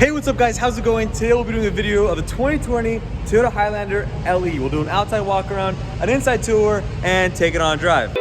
Hey, what's up guys, how's it going? Today we'll be doing a video of the 2020 Toyota Highlander LE. We'll do an outside walk around, an inside tour, and take it on a drive.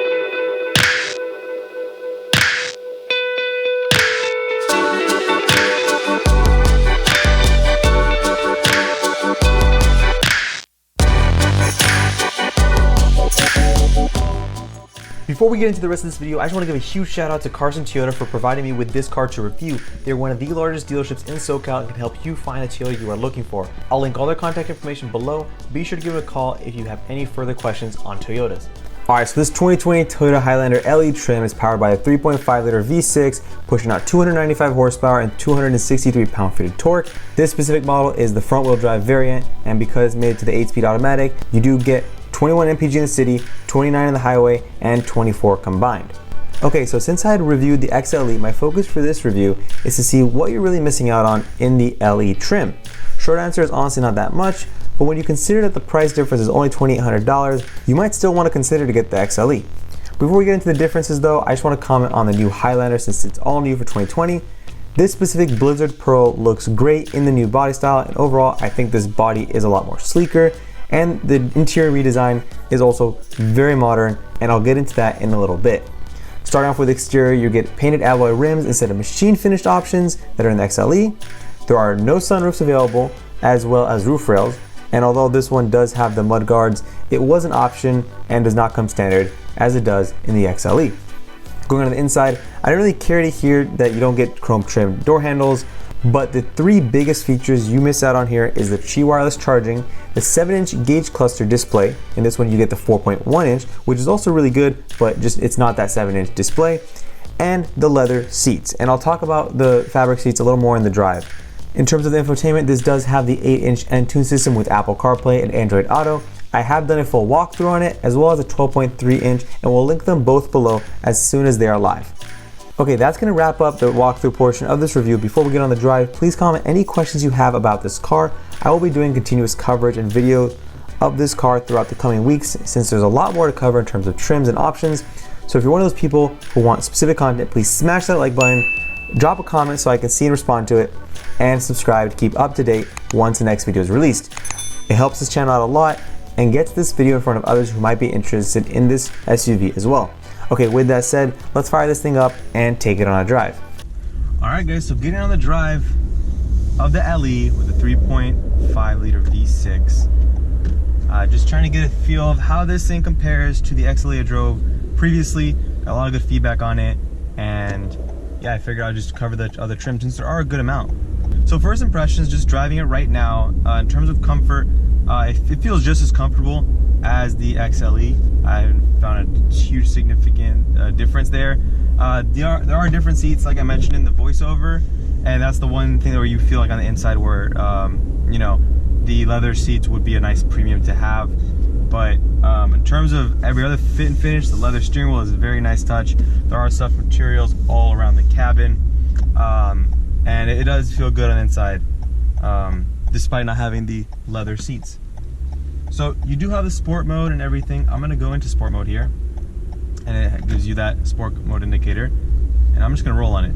Before we get into the rest of this video, I just want to give a huge shout out to Carson Toyota for providing me with this car to review. They're one of the largest dealerships in SoCal and can help you find the Toyota you are looking for. I'll link all their contact information below. Be sure to give them a call if you have any further questions on Toyotas. Alright, so this 2020 Toyota Highlander LE trim is powered by a 3.5 liter V6, pushing out 295 horsepower and 263 pound-feet of torque. This specific model is the front wheel drive variant, and because it's made to the 8-speed automatic, you do get 21 mpg in the city, 29 in the highway, and 24 combined. Okay, so since I had reviewed the XLE, my focus for this review is to see what you're really missing out on in the LE trim. Short answer is honestly not that much, but when you consider that the price difference is only $2,800, you might still want to consider to get the XLE. Before we get into the differences though, I just want to comment on the new Highlander since it's all new for 2020. This specific Blizzard Pearl looks great in the new body style, and overall I think this body is a lot more sleeker. And the interior redesign is also very modern, and I'll get into that in a little bit. Starting off with exterior, you get painted alloy rims instead of machine finished options that are in the XLE. There are no sunroofs available, as well as roof rails, and although this one does have the mud guards, it was an option and does not come standard as it does in the XLE. Going on the inside, I don't really care to hear that you don't get chrome trimmed door handles, but the three biggest features you miss out on here is the Qi wireless charging, the 7-inch gauge cluster display. In this one you get the 4.1-inch, which is also really good, but just it's not that 7-inch display, and the leather seats. And I'll talk about the fabric seats a little more in the drive. In terms of the infotainment, this does have the 8-inch Entune system with Apple CarPlay and Android Auto. I have done a full walkthrough on it, as well as a 12.3-inch, and we'll link them both below as soon as they are live. Okay, that's going to wrap up the walkthrough portion of this review. Before we get on the drive, please comment any questions you have about this car. I will be doing continuous coverage and videos of this car throughout the coming weeks, since there's a lot more to cover in terms of trims and options. So if you're one of those people who want specific content, please smash that like button, drop a comment so I can see and respond to it, and subscribe to keep up to date once the next video is released. It helps this channel out a lot and gets this video in front of others who might be interested in this SUV as well. Okay, with that said, let's fire this thing up and take it on a drive. All right guys, so getting on the drive of the LE with a 3.5 liter V6. Just trying to get a feel of how this thing compares to the XLE I drove previously. Got a lot of good feedback on it, and yeah, I figured I'd just cover the other trims since there are a good amount. So first impressions, just driving it right now, in terms of comfort, it feels just as comfortable as the XLE. I haven't found a huge significant difference there. There are different seats, like I mentioned in the voiceover, and that's the one thing where you feel like on the inside where you know, the leather seats would be a nice premium to have. But in terms of every other fit and finish, the leather steering wheel is a very nice touch. There are soft materials all around the cabin, and it does feel good on the inside, despite not having the leather seats. So you do have the sport mode and everything. I'm going to go into sport mode here, and it gives you that sport mode indicator, and I'm just going to roll on it.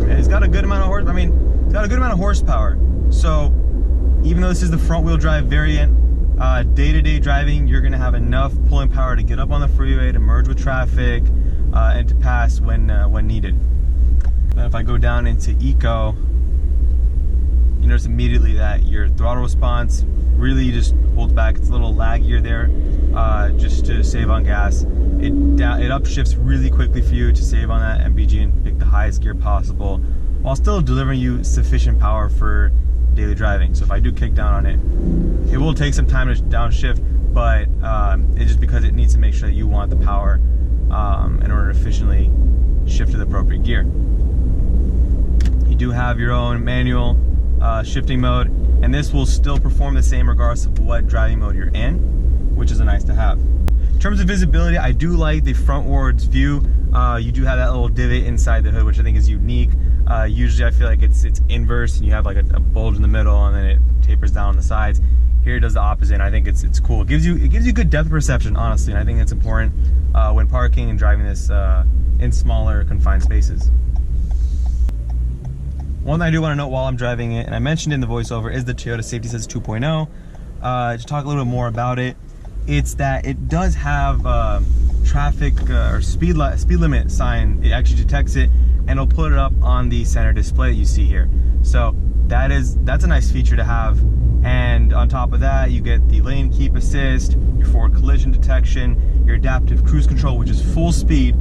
And it's got a good amount of it's got a good amount of horsepower. So even though this is the front wheel drive variant, day-to-day driving, you're going to have enough pulling power to get up on the freeway, to merge with traffic, and to pass when needed. Then if I go down into Eco, you notice immediately that your throttle response really just holds back. It's a little laggier there, just to save on gas. It upshifts really quickly for you to save on that MPG and pick the highest gear possible, while still delivering you sufficient power for daily driving. So if I do kick down on it, it will take some time to downshift, but it's just because it needs to make sure that you want the power in order to efficiently shift to the appropriate gear. You do have your own manual shifting mode, and this will still perform the same regardless of what driving mode you're in, which is a nice to have. In terms of visibility, I do like the frontwards view. You do have that little divot inside the hood, which I think is unique. Usually I feel like it's inverse, and you have like a bulge in the middle, and then it tapers down on the sides. Here it does the opposite, and I think it's cool. It gives you good depth perception, honestly, and I think it's important when parking and driving this in smaller confined spaces. One thing I do want to note while I'm driving it, and I mentioned in the voiceover, is the Toyota Safety Sense 2.0. To talk a little bit more about it, it's that it does have traffic or speed limit sign. It actually detects it, and it'll put it up on the center display that you see here. So that's a nice feature to have. And on top of that, you get the lane keep assist, your forward collision detection, your adaptive cruise control, which is full speed,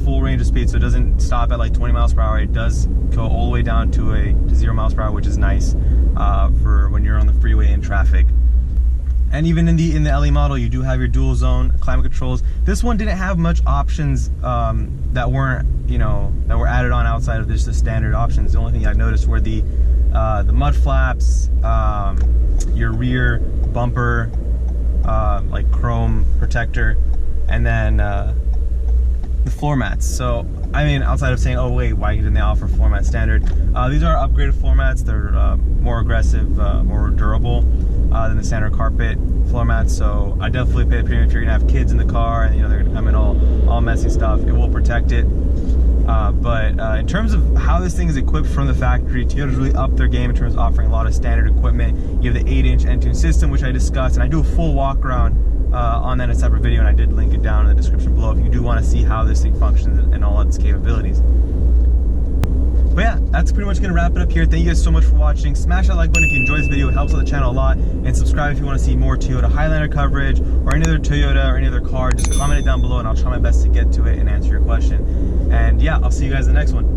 full range of speed, so it doesn't stop at like 20 miles per hour. It does go all the way down to 0 miles per hour, which is nice for when you're on the freeway in traffic. And even in the LE model, you do have your dual zone climate controls. This one didn't have much options that weren't, that were added on outside of just the standard options. The only thing I noticed were the mud flaps, your rear bumper, like chrome protector, and then the floor mats. So, I mean, outside of saying, oh wait, why didn't they offer floor mat standard? These are upgraded floor mats. They're more aggressive, more durable than the standard carpet floor mats. So I definitely pay the premium if you're gonna have kids in the car and they're gonna come in all messy stuff. It will protect it. But in terms of how this thing is equipped from the factory, Toyota's really upped their game in terms of offering a lot of standard equipment. You have the 8-inch Entune system, which I discussed, and I do a full walk around on that in a separate video, and I did link it down in the description below if you do want to see how this thing functions and all of its capabilities. But yeah, that's pretty much going to wrap it up here. Thank you guys so much for watching. Smash that like button if you enjoyed this video. It helps out the channel a lot. And subscribe if you want to see more Toyota Highlander coverage or any other Toyota or any other car. Just comment it down below and I'll try my best to get to it and answer your question. And yeah, I'll see you guys in the next one.